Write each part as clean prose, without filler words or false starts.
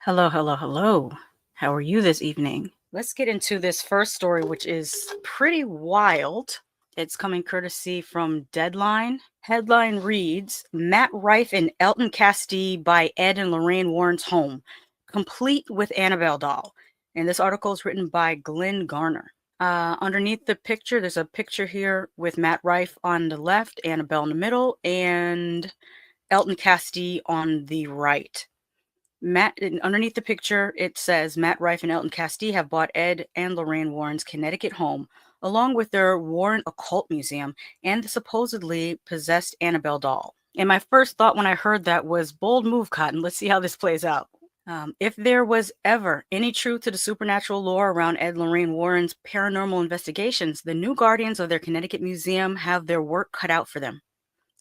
Hello, hello, hello. How are you this evening? Let's get into this first story, which is pretty wild. It's coming courtesy from Deadline. Headline reads, Matt Rife and Elton Castee buy Ed and Lorraine Warren's home, complete with Annabelle doll. And this article is written by Glenn Garner. Underneath the picture, there's a picture here with Matt Rife on the left, Annabelle in the middle, and Elton Castee on the right. Underneath the picture, it says Matt Rife and Elton Castee have bought Ed and Lorraine Warren's Connecticut home, along with their Warren Occult Museum and the supposedly possessed Annabelle doll. And my first thought when I heard that was, bold move, Cotton. Let's see how this plays out. If there was ever any truth to the supernatural lore around Ed and Lorraine Warren's paranormal investigations, the new guardians of their Connecticut museum have their work cut out for them.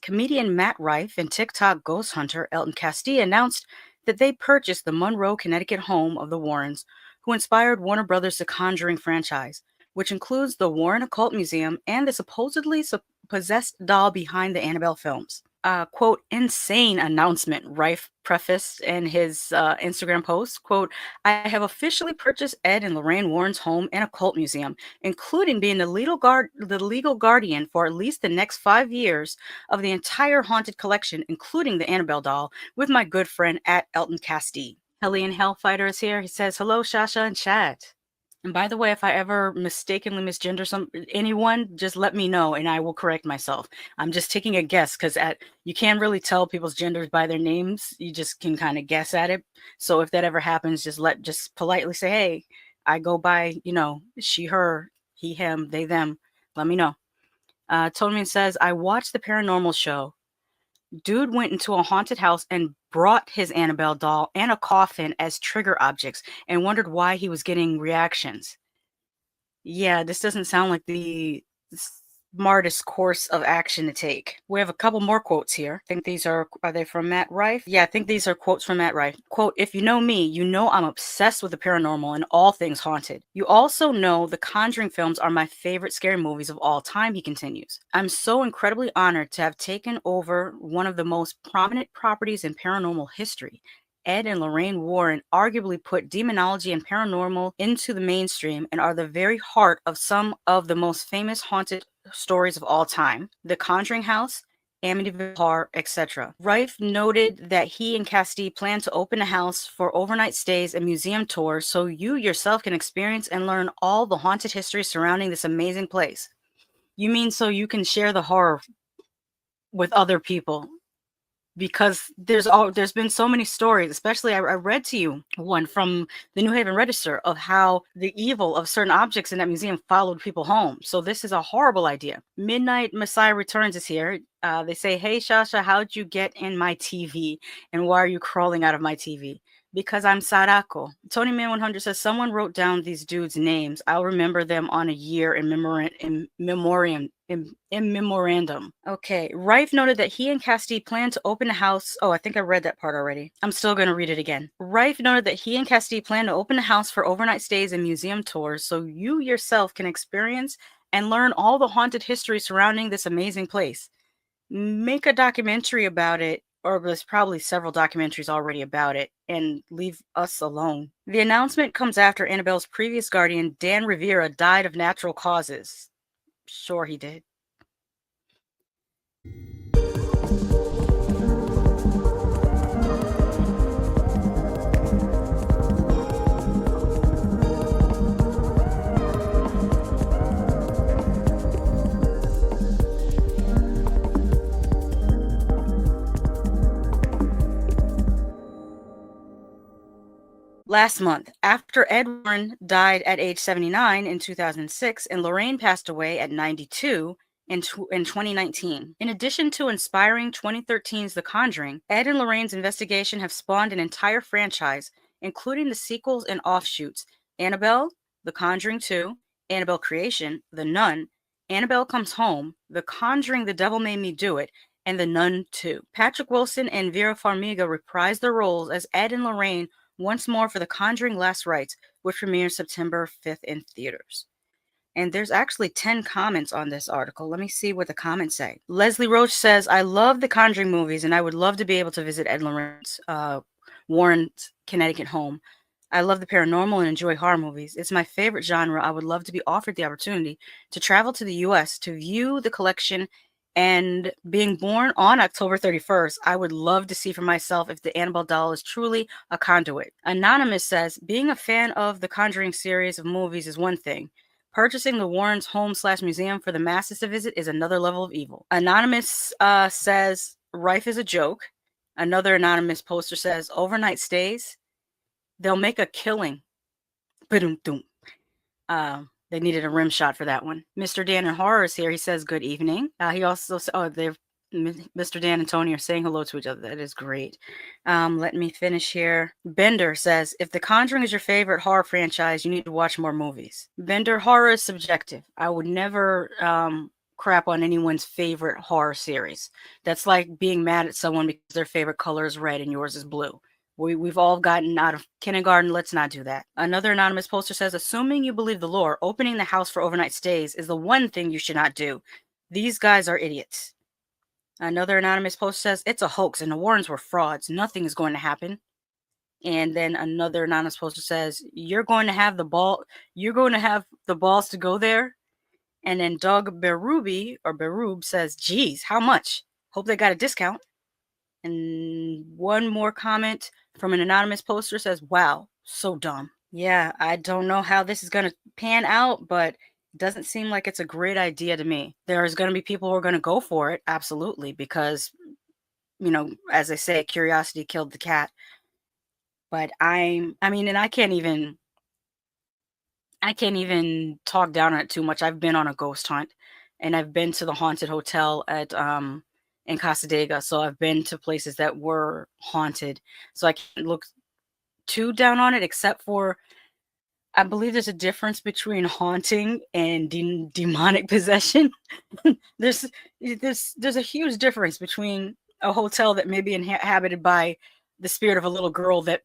Comedian Matt Rife and TikTok ghost hunter Elton Castee announced that they purchased the Monroe, Connecticut home of the Warrens, who inspired Warner Brothers' The Conjuring franchise, which includes the Warren Occult Museum and the supposedly possessed doll behind the Annabelle films. Quote, insane announcement, Rife prefaced in his Instagram post, quote, I have officially purchased Ed and Lorraine Warren's home and occult museum, including being the legal guardian for at least the next 5 years of the entire haunted collection, including the Annabelle doll, with my good friend at Elton Castee. Hellion Hellfighter is here. He says, hello, Shasha and chat. And by the way, if I ever mistakenly misgender anyone, just let me know and I will correct myself. I'm just taking a guess because you can't really tell people's genders by their names. You just can kind of guess at it. So if that ever happens, just politely say, hey, I go by, she, her, he, him, they, them. Let me know. Tony says, I watched the paranormal show. Dude went into a haunted house and brought his Annabelle doll and a coffin as trigger objects and wondered why he was getting reactions. Yeah, this doesn't sound like the smartest course of action to take. We have a couple more quotes here. I think these are they from Matt Rife? Yeah, I think these are quotes from Matt Rife. Quote, if you know me, you know I'm obsessed with the paranormal and all things haunted. You also know the Conjuring films are my favorite scary movies of all time, he continues. I'm so incredibly honored to have taken over one of the most prominent properties in paranormal history. Ed and Lorraine Warren arguably put demonology and paranormal into the mainstream and are the very heart of some of the most famous haunted stories of all time. The Conjuring House, Amityville Horror, etc. Rife noted that he and Castee plan to open a house for overnight stays and museum tours so you yourself can experience and learn all the haunted history surrounding this amazing place. You mean so you can share the horror with other people? Because there's been so many stories, especially I read to you one from the New Haven Register of how the evil of certain objects in that museum followed people home. So this is a horrible idea. Midnight Messiah Returns is here. They say, hey, Shasha, how'd you get in my TV? And why are you crawling out of my TV? Because I'm Sadako. Tony Man 100 says, someone wrote down these dudes' names. I'll remember them on a year in memorandum. Okay. Rife noted that he and Castee plan to open a house. Oh, I think I read that part already. I'm still going to read it again. Rife noted that he and Castee plan to open a house for overnight stays and museum tours so you yourself can experience and learn all the haunted history surrounding this amazing place. Make a documentary about it, or there's probably several documentaries already about it, and leave us alone. The announcement comes after Annabelle's previous guardian, Dan Rivera, died of natural causes. Sure he did. Last month, after Ed Warren died at age 79 in 2006 and Lorraine passed away at 92 in 2019. In addition to inspiring 2013's The Conjuring, Ed and Lorraine's investigation have spawned an entire franchise, including the sequels and offshoots, Annabelle, The Conjuring 2, Annabelle Creation, The Nun, Annabelle Comes Home, The Conjuring The Devil Made Me Do It, and The Nun 2. Patrick Wilson and Vera Farmiga reprised their roles as Ed and Lorraine once more for The Conjuring Last Rites, which premieres September 5th in theaters. And there's actually 10 comments on this article. Let me see what the comments say. Leslie Roach says, I love the Conjuring movies, and I would love to be able to visit Ed Lorraine's Warren's Connecticut home. I love the paranormal and enjoy horror movies. It's my favorite genre. I would love to be offered the opportunity to travel to the U.S. to view the collection. And being born on October 31st, I would love to see for myself if the Annabelle doll is truly a conduit. Anonymous says, being a fan of the Conjuring series of movies is one thing. Purchasing the Warren's home/museum for the masses to visit is another level of evil. Anonymous says, Rife is a joke. Another anonymous poster says, overnight stays. They'll make a killing. Ba-dum-dum. They needed a rim shot for that one. Mr. Dan in Horror is here. He says, good evening. He also, Mr. Dan and Tony are saying hello to each other. That is great. Let me finish here. Bender says, if The Conjuring is your favorite horror franchise, you need to watch more movies. Bender, horror is subjective. I would never crap on anyone's favorite horror series. That's like being mad at someone because their favorite color is red and yours is blue. We've all gotten out of kindergarten. Let's not do that. Another anonymous poster says, assuming you believe the lore, opening the house for overnight stays is the one thing you should not do. These guys are idiots. Another anonymous poster says, it's a hoax and the Warrens were frauds. Nothing is going to happen. And then another anonymous poster says, you're going to have the balls to go there. And then Doug Berube says, geez, how much? Hope they got a discount. And one more comment from an anonymous poster says, wow, so dumb. Yeah, I don't know how this is going to pan out, but it doesn't seem like it's a great idea to me. There's going to be people who are going to go for it, absolutely, because, as I say, curiosity killed the cat. But and I can't even talk down on it too much. I've been on a ghost hunt, and I've been to the haunted hotel at in Casadega, so I've been to places that were haunted. So I can't look too down on it, except for I believe there's a difference between haunting and demonic possession. there's a huge difference between a hotel that may be inhabited by the spirit of a little girl that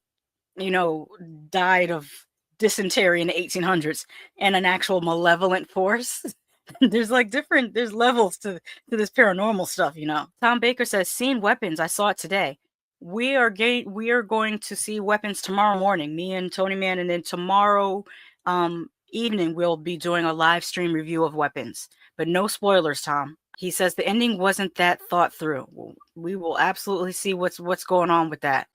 died of dysentery in the 1800s and an actual malevolent force. There's levels to this paranormal stuff, Tom Baker says, seen weapons. I saw it today. We are going to see weapons tomorrow morning, me and Tony Man, and then tomorrow evening we'll be doing a live stream review of weapons. But no spoilers, Tom. He says the ending wasn't that thought through. We will absolutely see what's going on with that.